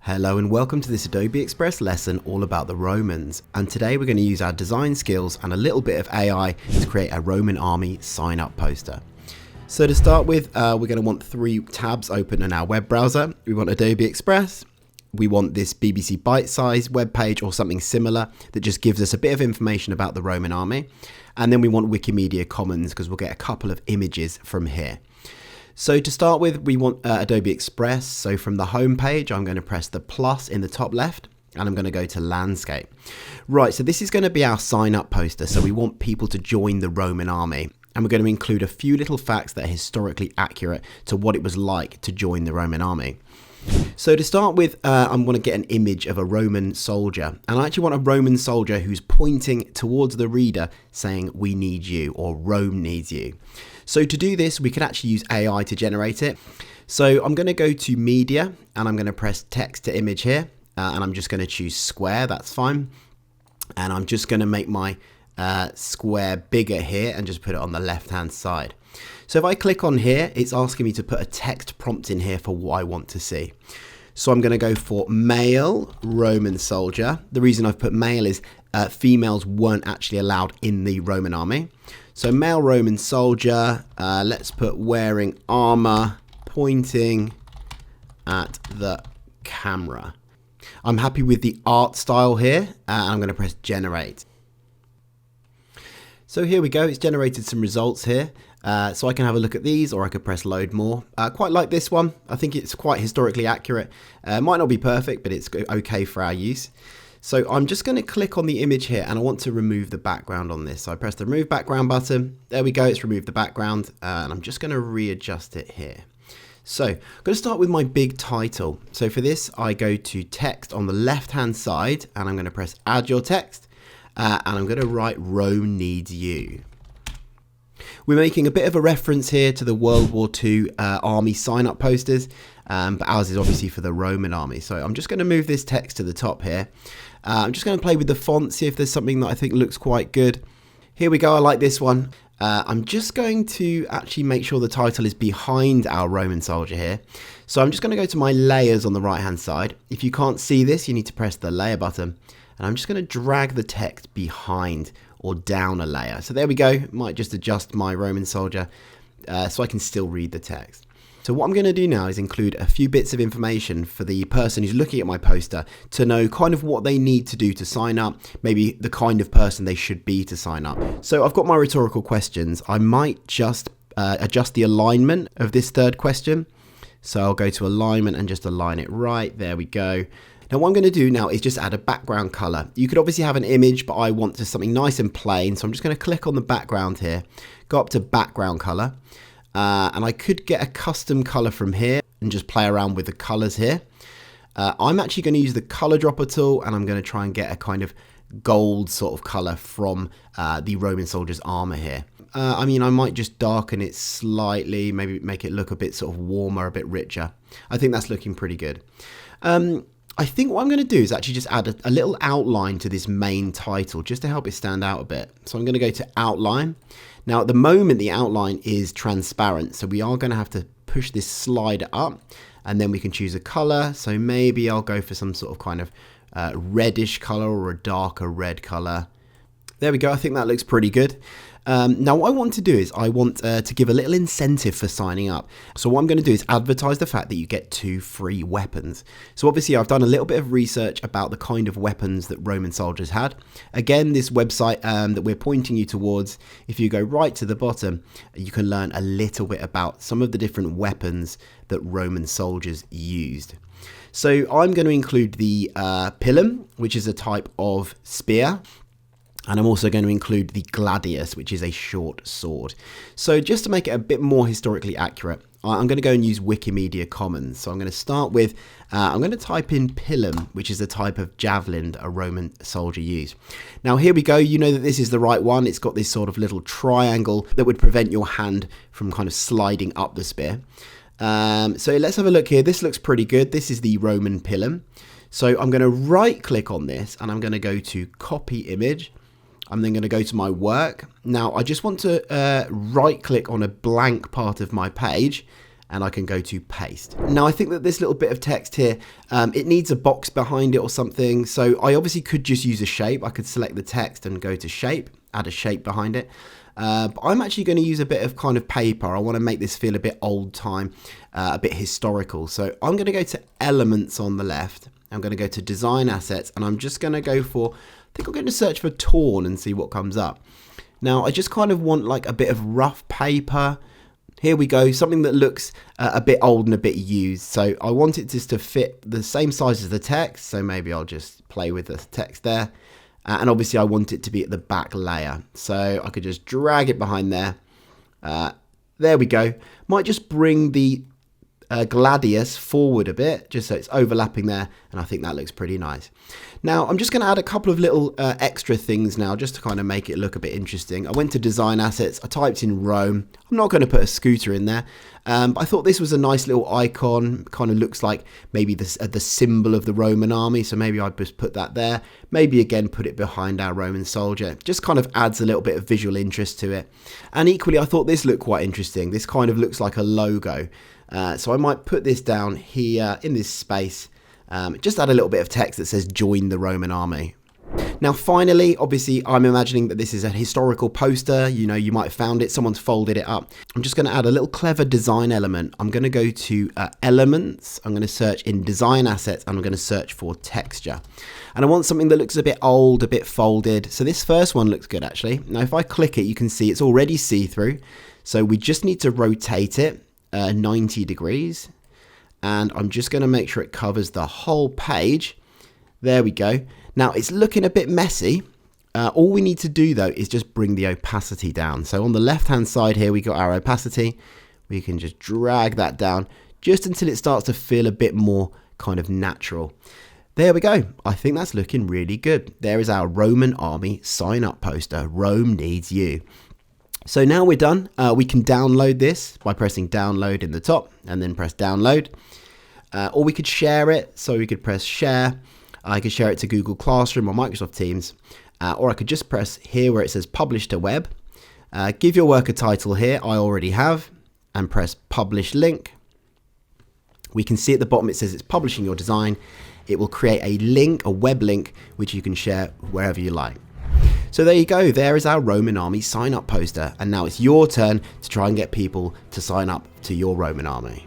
Hello and welcome to this Adobe Express lesson all about the Romans, and today we're going to use our design skills and a little bit of AI to create a Roman army sign up poster. So to start with, we're going to want 3 tabs open in our web browser. We want Adobe Express, we want this BBC bite-sized web page or something similar that just gives us a bit of information about the Roman army, and then we want Wikimedia Commons because we'll get a couple of images from here. So to start with, we want Adobe Express. So from the home page, I'm going to press the plus in the top left and I'm going to go to landscape. Right, so this is going to be our sign up poster. So we want people to join the Roman army, and we're going to include a few little facts that are historically accurate to what it was like to join the Roman army. So to start with, I'm going to get an image of a Roman soldier, and I actually want a Roman soldier who's pointing towards the reader saying, "We need you," or "Rome needs you." So to do this, we can actually use AI to generate it. So I'm going to go to media and I'm going to press text to image here, and I'm just going to choose square. That's fine. And I'm just going to make my square bigger here and just put it on the left hand side. So if I click on here, it's asking me to put a text prompt in here for what I want to see. So I'm going to go for male Roman soldier. The reason I've put male is females weren't actually allowed in the Roman army. So male Roman soldier, let's put wearing armor, pointing at the camera. I'm happy with the art style here, and I'm going to press generate. So here we go, it's generated some results here. So I can have a look at these, or I could press load more. Quite like this one. I think it's quite historically accurate. Might not be perfect, but it's okay for our use. So I'm just going to click on the image here, and I want to remove the background on this. So I press the remove background button. There we go, it's removed the background, and I'm just going to readjust it here. So I'm going to start with my big title. So for this, I go to text on the left hand side, and I'm going to press add your text, and I'm going to write Rome needs you. We're making a bit of a reference here to the World War II army sign-up posters, but ours is obviously for the Roman army. So I'm just going to move this text to the top here. I'm just going to play with the font, see if there's something that I think looks quite good. Here we go, I like this one. I'm just going to actually make sure the title is behind our Roman soldier here. So I'm just going to go to my layers on the right-hand side. If you can't see this, you need to press the layer button. And I'm just going to drag the text behind or down a layer. So there we go. Might just adjust my Roman soldier so I can still read the text. So what I'm going to do now is include a few bits of information for the person who's looking at my poster to know kind of what they need to do to sign up, maybe the kind of person they should be to sign up. So I've got my rhetorical questions. I might just adjust the alignment of this third question. So I'll go to alignment and just align it right. There we go. Now what I'm going to do now is just add a background color. You could obviously have an image, but I want just something nice and plain. So I'm just going to click on the background here, go up to background color, and I could get a custom color from here and just play around with the colors here. I'm actually going to use the color dropper tool, and I'm going to try and get a kind of gold sort of color from the Roman soldier's armor here. I mean, I might just darken it slightly, maybe make it look a bit sort of warmer, a bit richer. I think that's looking pretty good. I think what I'm going to do is actually just add a little outline to this main title just to help it stand out a bit. So I'm going to go to outline. Now at the moment the outline is transparent, so we are going to have to push this slider up, and then we can choose a color. So maybe I'll go for some sort of kind of reddish color or a darker red color. There we go, I think that looks pretty good. Now what I want to do is I want to give a little incentive for signing up. So what I'm going to do is advertise the fact that you get 2 free weapons. So obviously I've done a little bit of research about the kind of weapons that Roman soldiers had. Again, this website that we're pointing you towards, if you go right to the bottom, you can learn a little bit about some of the different weapons that Roman soldiers used. So I'm going to include the pilum, which is a type of spear. And I'm also going to include the gladius, which is a short sword. So just to make it a bit more historically accurate, I'm going to go and use Wikimedia Commons. So I'm going to start with, I'm going to type in pilum, which is a type of javelin a Roman soldier used. Now here we go, you know that this is the right one. It's got this sort of little triangle that would prevent your hand from kind of sliding up the spear. So let's have a look here. This looks pretty good. This is the Roman pilum. So I'm going to right click on this, and I'm going to go to copy image. I'm then going to go to my work. Now I just want to right click on a blank part of my page, and I can go to paste. Now I think that this little bit of text here, it needs a box behind it or something. So I obviously could just use a shape. I could select the text and go to shape, add a shape behind it. But I'm actually going to use a bit of kind of paper. I want to make this feel a bit old time, a bit historical. So I'm going to go to elements on the left. I'm going to go to design assets, and I'm just going to go for, I think I'm going to search for torn and see what comes up. Now I just kind of want like a bit of rough paper. Here we go, something that looks a bit old and a bit used. So I want it just to fit the same size as the text. So maybe I'll just play with the text there. And obviously I want it to be at the back layer. So I could just drag it behind there. There we go. Might just bring the gladius forward a bit, just so it's overlapping there, and I think that looks pretty nice. Now I'm just going to add a couple of little extra things now, just to kind of make it look a bit interesting. I went to design assets, I typed in Rome. I'm not going to put a scooter in there, but I thought this was a nice little icon. Kind of looks like maybe the symbol of the Roman army, so maybe I'd just put that there. Maybe again put it behind our Roman soldier. Just kind of adds a little bit of visual interest to it. And equally I thought this looked quite interesting. This kind of looks like a logo. So I might put this down here in this space, just add a little bit of text that says join the Roman army. Now finally, obviously I'm imagining that this is a historical poster. You know, you might have found it, someone's folded it up. I'm just going to add a little clever design element. I'm going to go to elements, I'm going to search in design assets, and I'm going to search for texture. And I want something that looks a bit old, a bit folded. So this first one looks good actually. Now if I click it, you can see it's already see-through. So we just need to rotate it 90 degrees, and I'm just going to make sure it covers the whole page. There we go. Now it's looking a bit messy. All we need to do though is just bring the opacity down. So on the left hand side here we got our opacity. We can just drag that down just until it starts to feel a bit more kind of natural. There we go. I think that's looking really good. There is our Roman army sign up poster. Rome needs you. So now we're done. We can download this by pressing download in the top and then press download. Or we could share it. So we could press share. I could share it to Google Classroom or Microsoft Teams. Or I could just press here where it says publish to web. Give your work a title here. I already have. And press publish link. We can see at the bottom it says it's publishing your design. It will create a link, a web link, which you can share wherever you like. So there you go, there is our Roman army sign up poster, and now it's your turn to try and get people to sign up to your Roman army.